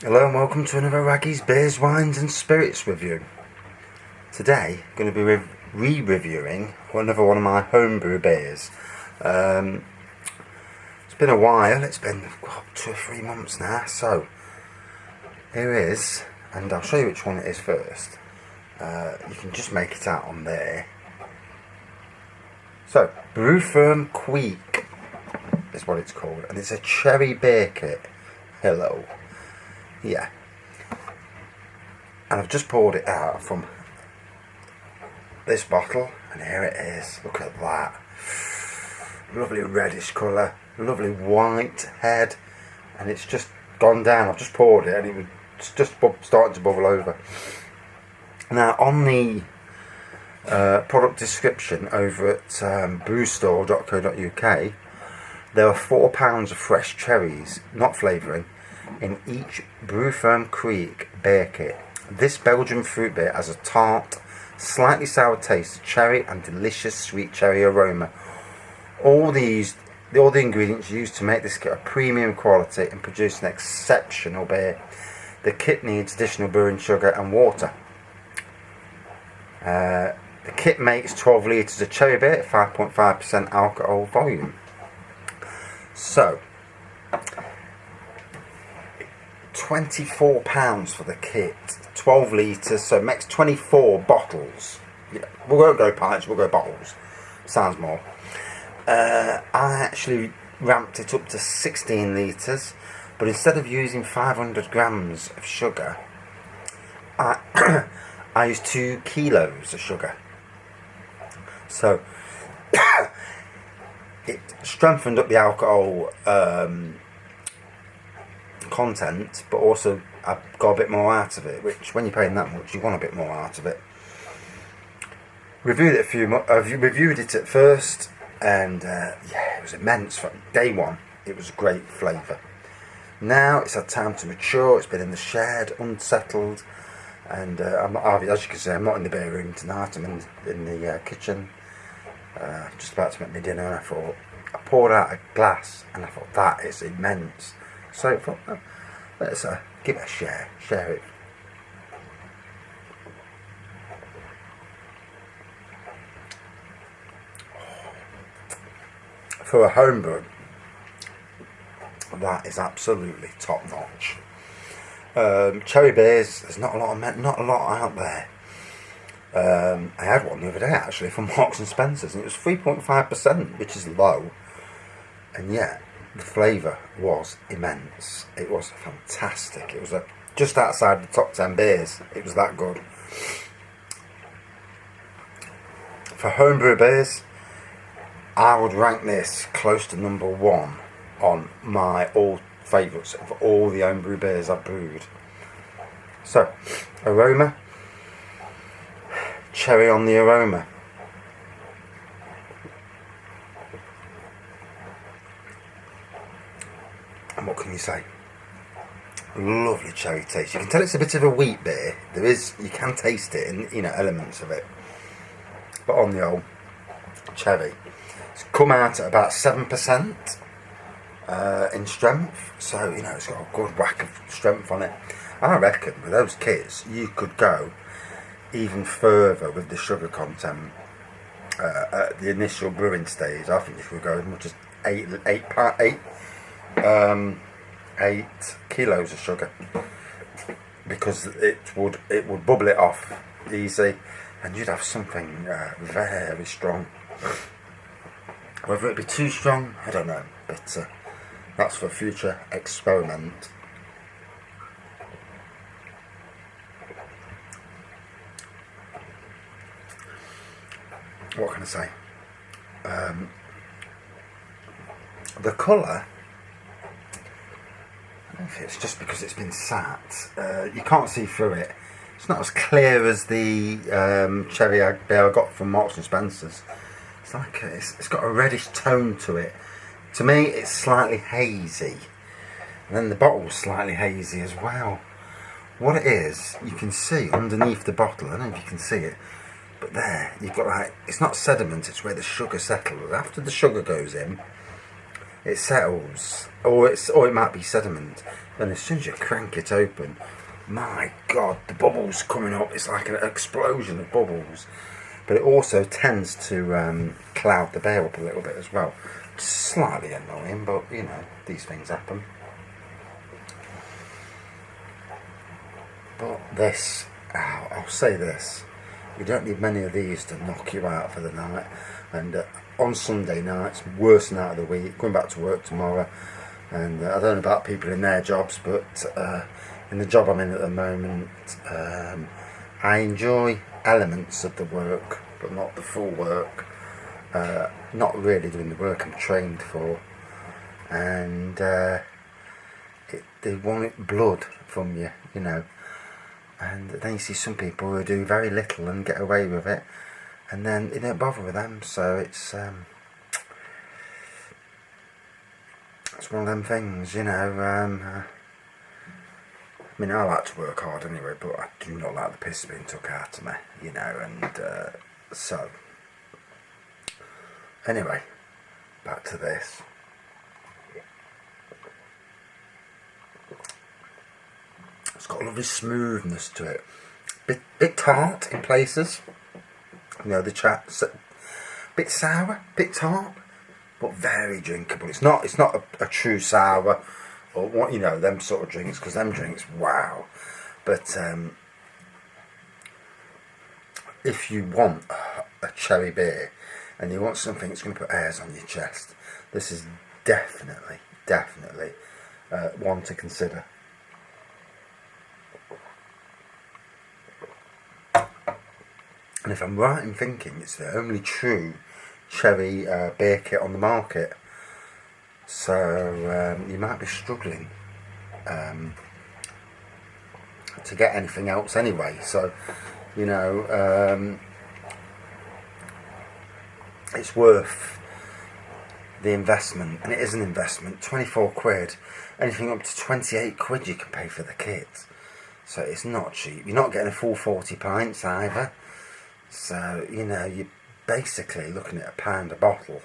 Hello and welcome to another Raggy's Beers, Wines and Spirits review. Today, I'm going to be re-reviewing another one of my homebrew beers. It's been a while, it's been 2 or 3 months now, so here it is, and I'll show you which one it is first. You can just make it out on there. So, Brewferm Kriek is what it's called, and it's a cherry beer kit. Hello. Yeah, and I've just poured it out from this bottle, and here it is. Look at that, lovely reddish colour, lovely white head, and it's just gone down. I've just poured it and it was just starting to bubble over. Now on the product description over at brewstore.co.uk, there are 4 pounds of fresh cherries, not flavouring, in each Brewferm Kriek Beer kit. This Belgian fruit beer has a tart, slightly sour taste of cherry and delicious sweet cherry aroma. All the ingredients used to make this kit are premium quality and produce an exceptional beer. The kit needs additional brewing sugar and water. The kit makes 12 litres of cherry beer at 5.5% alcohol volume. So, £24 for the kit, 12 litres, so it makes 24 bottles. Yeah, we won't go pints, we'll go bottles. Sounds more. I actually ramped it up to 16 litres, but instead of using 500 grams of sugar, I used 2 kilos of sugar. So it strengthened up the alcohol content, but also I've got a bit more out of it, which when you're paying that much you want a bit more out of it. I've reviewed it at first, and yeah, it was immense from day one. It was a great flavour. Now it's had time to mature. It's been in the shed, unsettled, and as you can see, I'm not in the beer room tonight. I'm in the kitchen, just about to make my dinner, and I poured out a glass and I thought, that is immense. So I thought, oh, let's give it a share it. For a homebrew, that is absolutely top notch. Cherry beers, there's not a lot out there. I had one the other day actually from Marks and Spencer's, and it was 3.5%, which is low, and yet the flavour was immense. It was fantastic. It was just outside the top 10 beers. It was that good. For homebrew beers, I would rank this close to number 1 on my all favourites of all the homebrew beers I've brewed. So, aroma, cherry on the aroma. And what can you say? Lovely cherry taste. You can tell it's a bit of a wheat beer. You can taste it in elements of it. But on the old cherry, it's come out at about 7% in strength. So it's got a good whack of strength on it. I reckon with those kits you could go even further with the sugar content at the initial brewing stage. I think you could go as much as 8 kilos of sugar, because it would bubble it off easy, and you'd have something very strong. Whether it be too strong, I don't know, but that's for a future experiment. What can I say? The colour, I don't know if it's just because it's been sat, you can't see through it. It's not as clear as the cherry beer I got from Marks and Spencer's. It's like it's got a reddish tone to it. To me, it's slightly hazy, and then the bottle's slightly hazy as well. What it is, you can see underneath the bottle. I don't know if you can see it, but there you've got it's not sediment. It's where the sugar settles. After the sugar goes in, it settles, or it might be sediment. And as soon as you crank it open, my God, the bubbles coming up. It's like an explosion of bubbles. But it also tends to cloud the beer up a little bit as well. Slightly annoying, but you know, these things happen. But this, I'll say this, you don't need many of these to knock you out for the night. And on Sunday nights, worst night of the week, going back to work tomorrow, and I don't know about people in their jobs, but in the job I'm in at the moment, I enjoy elements of the work, but not the full work. Not really doing the work I'm trained for, and they want it blood from you, you know. And then you see some people who do very little and get away with it, and then they don't bother with them. So it's one of them things, you know. I mean, I like to work hard anyway, but I do not like the piss being took out of me, you know. And so anyway, back to this. It's got a lovely smoothness to it. Bit tart in places. You know, the chat's bit sour, bit tart, but very drinkable. It's not a true sour, or what, you know, them sort of drinks, because them drinks, wow. But if you want a cherry beer and you want something that's going to put hairs on your chest, this is definitely one to consider. And if I'm right in thinking, it's the only true cherry beer kit on the market. So you might be struggling to get anything else anyway. So, you know, it's worth the investment, and it is an investment. 24 quid, anything up to 28 quid you can pay for the kit. So it's not cheap. You're not getting a full 40 pints either. So, you know, you're basically looking at £1 a bottle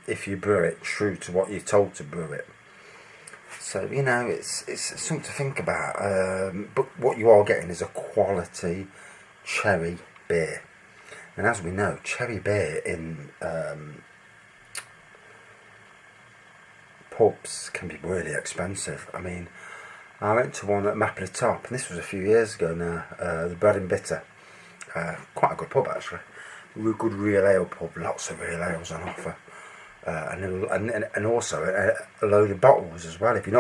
if you brew it true to what you're told to brew it. So, you know, it's something to think about. But what you are getting is a quality cherry beer. And as we know, cherry beer in pubs can be really expensive. I mean, I went to one at Map of the Top, and this was a few years ago now, the Bread and Bitter. Quite a good pub actually, good real ale pub, lots of real ales on offer, and also a load of bottles as well. If you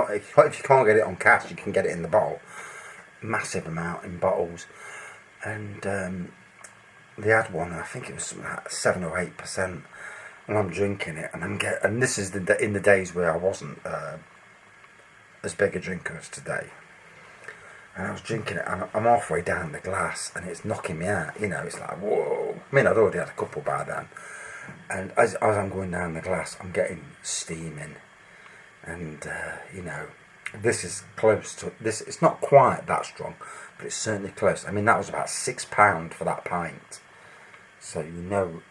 can't get it on cash, you can get it in the bottle, massive amount in bottles. And they had one, I think it was something like 7 or 8%, and I'm drinking it, and this is in the days where I wasn't as big a drinker as today. And I was drinking it, and I'm halfway down the glass, and it's knocking me out. You know, it's like, whoa. I mean, I'd already had a couple by then. And as I'm going down the glass, I'm getting steaming. And, you know, this is close to this. It's not quite that strong, but it's certainly close. I mean, that was about £6 for that pint. So, you know,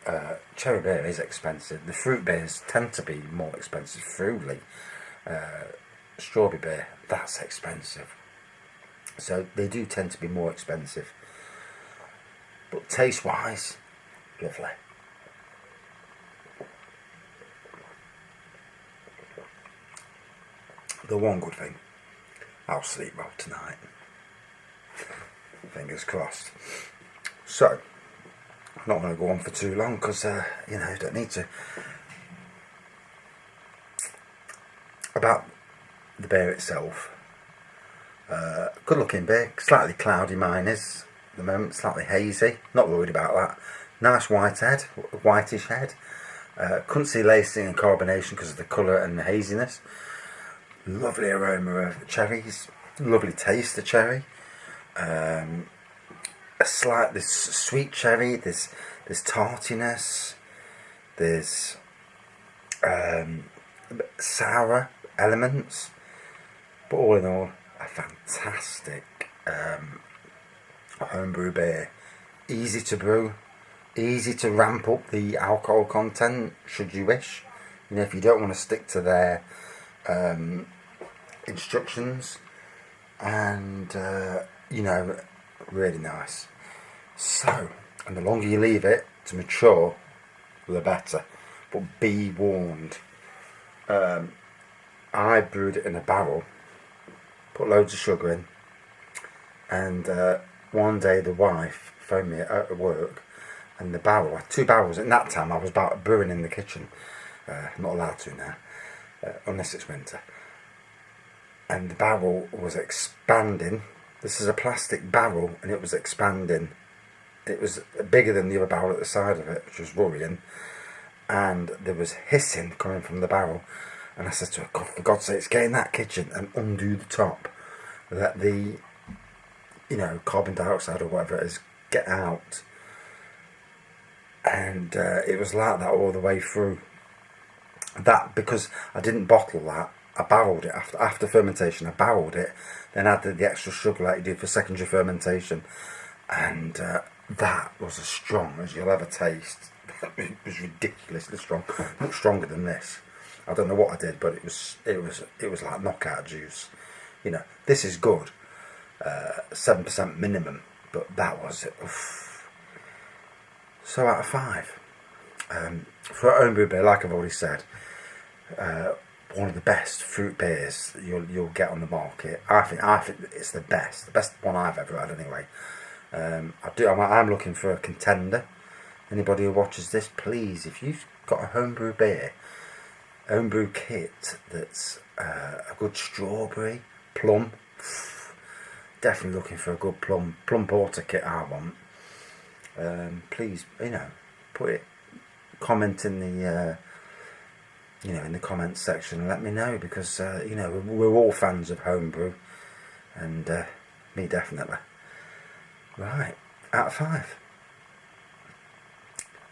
cherry beer is expensive. The fruit beers tend to be more expensive. Fruity, strawberry beer, that's expensive. So they do tend to be more expensive, but taste wise, lovely. The one good thing, I'll sleep well tonight, fingers crossed. So I'm not going to go on for too long, because you know, don't need to. About the beer itself, good looking beer, slightly cloudy mine is at the moment, slightly hazy, not worried about that. Nice whitish head. Couldn't see lacing and carbonation because of the colour and the haziness. Lovely aroma of cherries, lovely taste of cherry. There's sweet cherry, there's tartiness, there's sour elements, but all in all, a fantastic homebrew beer. Easy to brew, easy to ramp up the alcohol content should you wish. You know, if you don't want to stick to their instructions, and you know, really nice. So, and the longer you leave it to mature, the better. But be warned. I brewed it in a barrel, put loads of sugar in, and one day the wife phoned me at work, and the barrel, I had 2 barrels. At that time I was about brewing in the kitchen, not allowed to now, unless it's winter. And the barrel was expanding. This is a plastic barrel, and it was expanding. It was bigger than the other barrel at the side of it, which was worrying. And there was hissing coming from the barrel. And I said to her, God, for God's sake, get in that kitchen and undo the top. Let the, you know, carbon dioxide or whatever it is get out. And it was like that all the way through. That, because I didn't bottle that, I barreled it after fermentation. I barreled it, then added the extra sugar like you do for secondary fermentation, and that was as strong as you'll ever taste. It was ridiculously strong, much stronger than this. I don't know what I did, but it was like knockout juice. You know, this is good, 7% minimum, but that was it. Oof. So out of 5 for a homebrew beer, like I've already said. One of the best fruit beers you'll get on the market. I think it's the best one I've ever had anyway. I'm looking for a contender. Anybody who watches this, please, if you've got a homebrew beer, homebrew kit that's a good strawberry, plum, definitely looking for a good plum porter kit. I want. Please, you know, put it, comment in the. You know, in the comments section, and let me know, because you know, we're all fans of homebrew, and me definitely. Right, out of 5.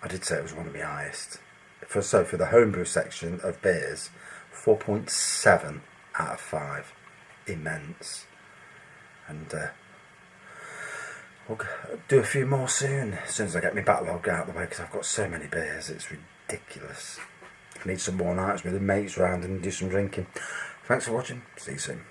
I did say it was one of my highest. For the homebrew section of beers, 4.7 out of 5, immense. And we'll do a few more soon, as soon as I get my backlog out of the way, because I've got so many beers, it's ridiculous. I need some more nights with the mates round and do some drinking. Thanks for watching. See you soon.